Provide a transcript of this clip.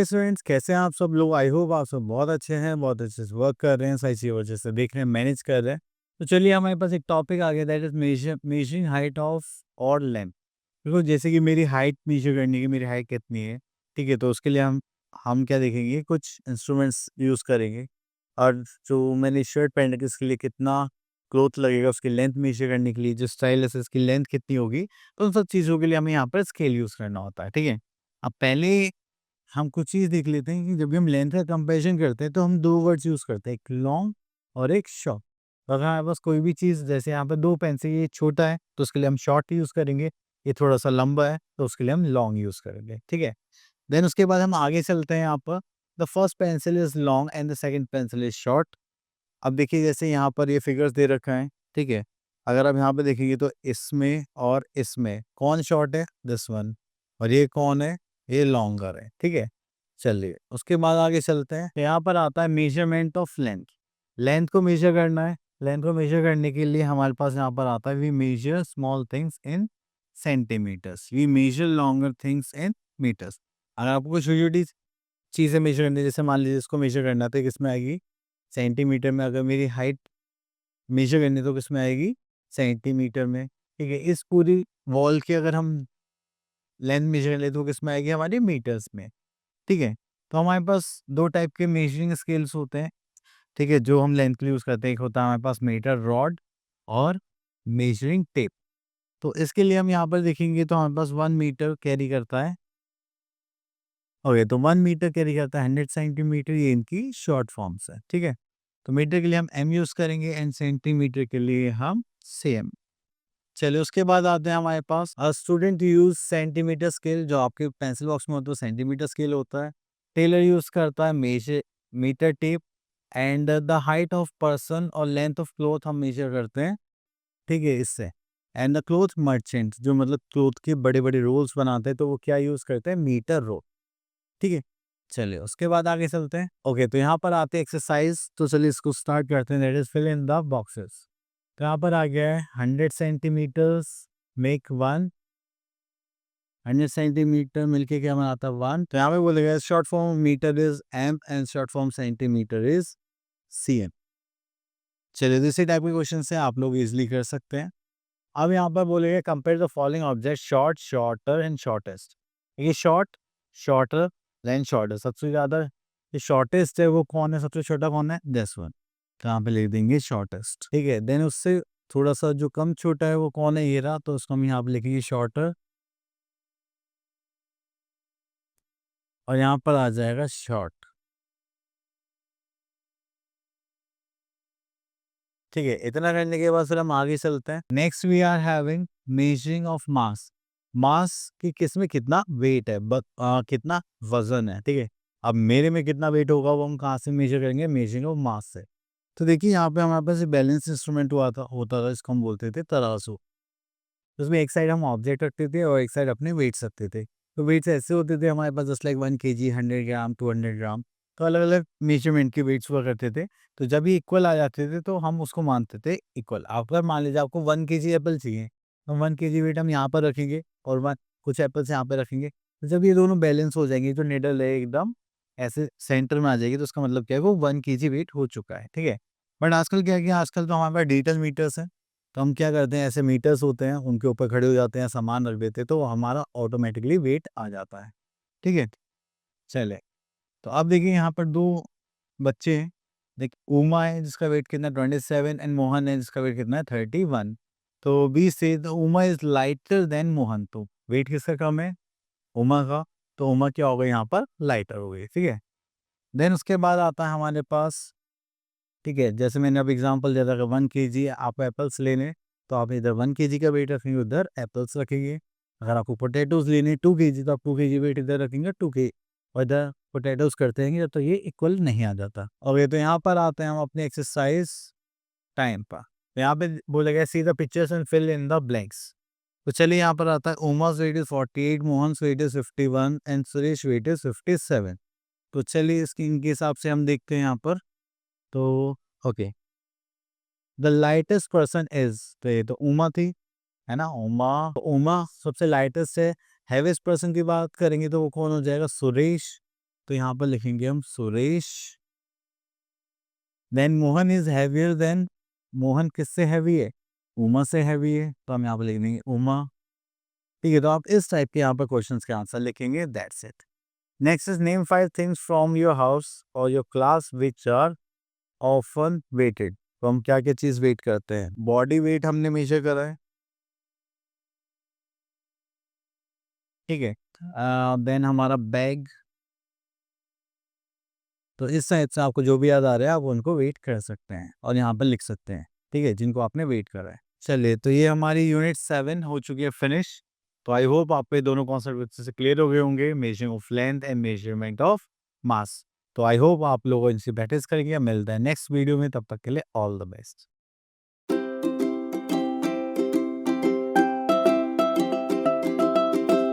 हे students, कैसे हैं आप सब लोग? आई होप आप सब बहुत अच्छे हैं, बहुत अच्छे से वर्क कर रहे हैं, सही चीज़ वजह से देख रहे हैं, मैनेज कर रहे हैं। तो चलिए हमारे पास एक टॉपिक आ गया, that is measuring height of और लेंथ। देखो जैसे कि मेरी हाइट मेजर करनी है, मेरी हाइट कितनी है, ठीक है? तो उसके लिए हम क्या देखेंगे, कुछ इंस्ट्रूमेंट्स यूज़ करेंगे। और जो मैंने शर्ट पहन रखी है उसके लिए कितना क्लॉथ लगेगा, उसकी लेंथ मेजर करने के लिए जो स्टाइलस है उसकी लेंथ कितनी होगी, तो उन सब चीज़ों के लिए हमें यहाँ पर स्केल यूज़ करना होता है, ठीक है? अब पहले हम कुछ चीज़ देख लेते हैं कि जब भी हम लेंथ का कंपैरिज़न करते हैं तो हम 2 वर्ड्स यूज़ करते हैं, एक लॉन्ग और एक शॉर्ट। तो अगर हमारे पास कोई भी चीज़ जैसे यहाँ पे 2 पेन से ये छोटा है तो उसके लिए हम शॉर्ट यूज़ करेंगे, ये थोड़ा-सा लंबा है तो उसके लिए हम लॉन्ग यूज़ करेंगे, ठीक है? देन उसके बाद हम आगे चलते हैं यहाँ पर, the first pencil is long and the second pencil is short. अब देखिए जैसे यहाँ पर ये फिगर्स दे रखा है, ठीक है? अगर आप यहाँ पे देखेंगे तो इसमें और इसमें कौन शॉर्ट है? This one. और ये कौन है? ये लॉन्गर है, ठीक है? चलिए, उसके बाद आगे चलते हैं। यहाँ पर आता है मेजरमेंट ऑफ लेंथ। लेंथ को मेजर करना है। लेंथ को मेजर करने के लिए हमारे पास यहाँ पर आता है we measure small things in centimetres, we measure longer things in metres. अगर आपको कोई छोटी-छोटी चीज़ें मेजर करनी है, जैसे मान लीजिए इसको मेजर करना है तो किसमें आएगी? सेंटीमीटर में। अगर मेरी हाइट मेजर करनी है तो किसमें आएगी? सेंटीमीटर में, ठीक है? इस पूरी वॉल की अगर हम लेंथ मेजर लें तो किसमें आएगी? हमारी मीटर्स में, ठीक है? तो हमारे पास 2 टाइप के मेजरिंग स्केल्स होते हैं, ठीक है? जो हम लेंथ के लिए यूज़ करते हैं, एक होता है हमारे पास मीटर रॉड और मेजरिंग टेप। तो इसके लिए हम यहाँ पर देखेंगे तो हमारे पास 1 मीटर कैरी करता है। ओके, तो 1 मीटर कैरी करता है 100 सेंटीमीटर, ये इनकी शॉर्ट फॉर्म्स है, ठीक है? तो मीटर के लिए हम एम यूज़ करेंगे एंड सेंटीमीटर के लिए हम सेम। चलिए उसके बाद आते हैं हमारे पास स्टूडेंट यूज़ सेंटीमीटर स्केल, जो आपके पेंसिल बॉक्स में होता है सेंटीमीटर स्केल होता है। टेलर यूज़ करता है measure metre tape and the height of person और लेंथ ऑफ क्लॉथ हम मेजर करते हैं, ठीक है, इससे। एंड द क्लॉथ मर्चेंट जो मतलब क्लॉथ के बड़े-बड़े रोल्स बनाते हैं तो वो क्या यूज़ करते हैं? मीटर रोल, ठीक है? चलिए उसके बाद आगे चलते हैं। ओके, तो यहाँ पर आते हैं एक्सरसाइज़, तो चलिए इसको स्टार्ट करते हैं, that is fill in the boxes. तो यहाँ पर आ गया है 100 सेंटीमीटर्स मेक 1, 100 सेंटीमीटर मिलके क्या बनाता है 1। तो यहाँ पे बोलेगा short form metre is M and short form centimetre is CM. चलिए तो इसी टाइप के क्वेश्चन से आप लोग इज़िली कर सकते हैं। अब यहाँ पर बोलेगा compare the following object short, shorter and shortest. ये शॉर्ट, शॉर्टर, देन शॉर्टर। सबसे ज़्यादा ये शॉर्टेस्ट है वो कौन है? सबसे छोटा कौन है? This one. तो यहाँ पे लिख देंगे शॉर्टेस्ट, ठीक है? देन उससे थोड़ा-सा जो कम छोटा है वो कौन है? ये रहा, तो उसको हम यहाँ पे लिखेंगे शॉर्टर और यहाँ पर आ जाएगा शॉर्ट, ठीक है? इतना करने के बाद फिर हम आगे चलते हैं। Next we are having measuring of mass. Mass कि किसमें कितना वेट है, कितना वज़न है, ठीक है? अब मेरे में कितना वेट होगा वो हम कहाँ से मेजर करेंगे? मेजरिंग ऑफ मास से। तो देखिए यहाँ पे हमारे पास एक बैलेंस इंस्ट्रूमेंट होता था जिसको हम बोलते थे तराजू। उसमें एक साइड हम ऑब्जेक्ट रखते थे और एक साइड अपने वेट्स रखते थे। तो वेट्स ऐसे होते थे हमारे पास जस्ट लाइक 1 केजी, 100 ग्राम, 200 ग्राम। तो अलग-अलग मेज़रमेंट के वेट्स हुआ करते थे। तो जब ये इक्वल आ जाते थे तो हम उसको मानते थे इक्वल। अगर मान लीजिए आपको 1 केजी एप्पल चाहिए, तो 1 केजी वेट हम यहाँ पर रखेंगे और 1 कुछ एप्पल्स यहाँ पे रखेंगे। तो जब ये दोनों बैलेंस हो जाएँगे, जो निडल है एकदम ऐसे सेंटर में आ जाएगी, तो उसका मतलब क्या है वो 1 केजी वेट हो चुका है, ठीक है? बट आजकल क्या है कि आजकल तो हमारे पास डिजिटल मीटर्स हैं। तो हम क्या करते हैं, ऐसे मीटर्स होते हैं, उनके ऊपर खड़े हो जाते हैं, सामान रख देते हैं, तो हमारा ऑटोमेटिकली वेट आ जाता है, ठीक है? चलिए, तो अब देखिए यहाँ पर 2 बच्चे हैं। देखिए उमा है जिसका वेट कितना है 27 एंड मोहन है जिसका वेट कितना है 31। तो वी से the Uma is lighter than Mohan, तो वेट किसका कम है? उमा का। तो उमा क्या हो गई यहाँ पर? लाइटर हो गई, ठीक है? देन उसके बाद आता है हमारे पास, ठीक है, जैसे मैंने अब एग्ज़ाम्पल दिया था कि 1 केजी आपको एप्पल्स लेने हैं, तो आप इधर 1 केजी का वेट रखेंगे, उधर एप्पल्स रखेंगे। अगर आपको पोटैटोज़ लेने हैं 2 केजी, तो आप 2 केजी वेट इधर रखेंगे 2 के और इधर पोटैटोज़ करते रहेंगे तो ये इक्वल नहीं आ जाता। और ये तो यहाँ पर आते हैं हम अपने एक्सरसाइज़ टाइम पर। तो यहाँ पे बोला गया see the pictures and fill in the blanks. तो चलिए यहाँ पर आता है Uma's weight is 48, Mohan's weight is 51 and Suresh weight is 57। तो चलिए इसकी इनके हिसाब से हम देखते हैं यहाँ पर। तो okay, the lightest person is, तो ये तो उमा थी, है ना? उमा, तो उमा सबसे लाइटेस्ट है। हेवीएस्ट पर्सन की बात करेंगे तो वो कौन हो जाएगा? सुरेश। तो यहाँ पर लिखेंगे हम Suresh. Then Mohan is heavier than, Mohan किससे हैवी है? उमा से हैवी है, तो हम यहाँ पर लिख देंगे उमा। ठीक है, तो आप इस टाइप के यहाँ पर क्वेश्चंस के आंसर लिखेंगे, that's it. Next is name 5 things from your house और your class which are often weighted. तो हम क्या क्या चीज वेट करते हैं? बॉडी वेट हमने मेजर करा है, ठीक है। देन हमारा बैग। तो इस साइड से आपको जो भी याद आ रहा है आप उनको वेट कर सकते हैं और यहाँ पर लिख सकते हैं, ठीक है, जिनको आपने वेट करा है। चलिए, तो ये हमारी यूनिट 7 हो चुकी है फिनिश। तो आई होप आप पे दोनों कॉन्सेप्ट अच्छे से क्लियर हो गए होंगे, measuring of length and measurement of mass. तो आई होप आप लोगों इनसे प्रैक्टिस करेंगे। मिलते हैं नेक्स्ट वीडियो में, तब तक के लिए ऑल द बेस्ट।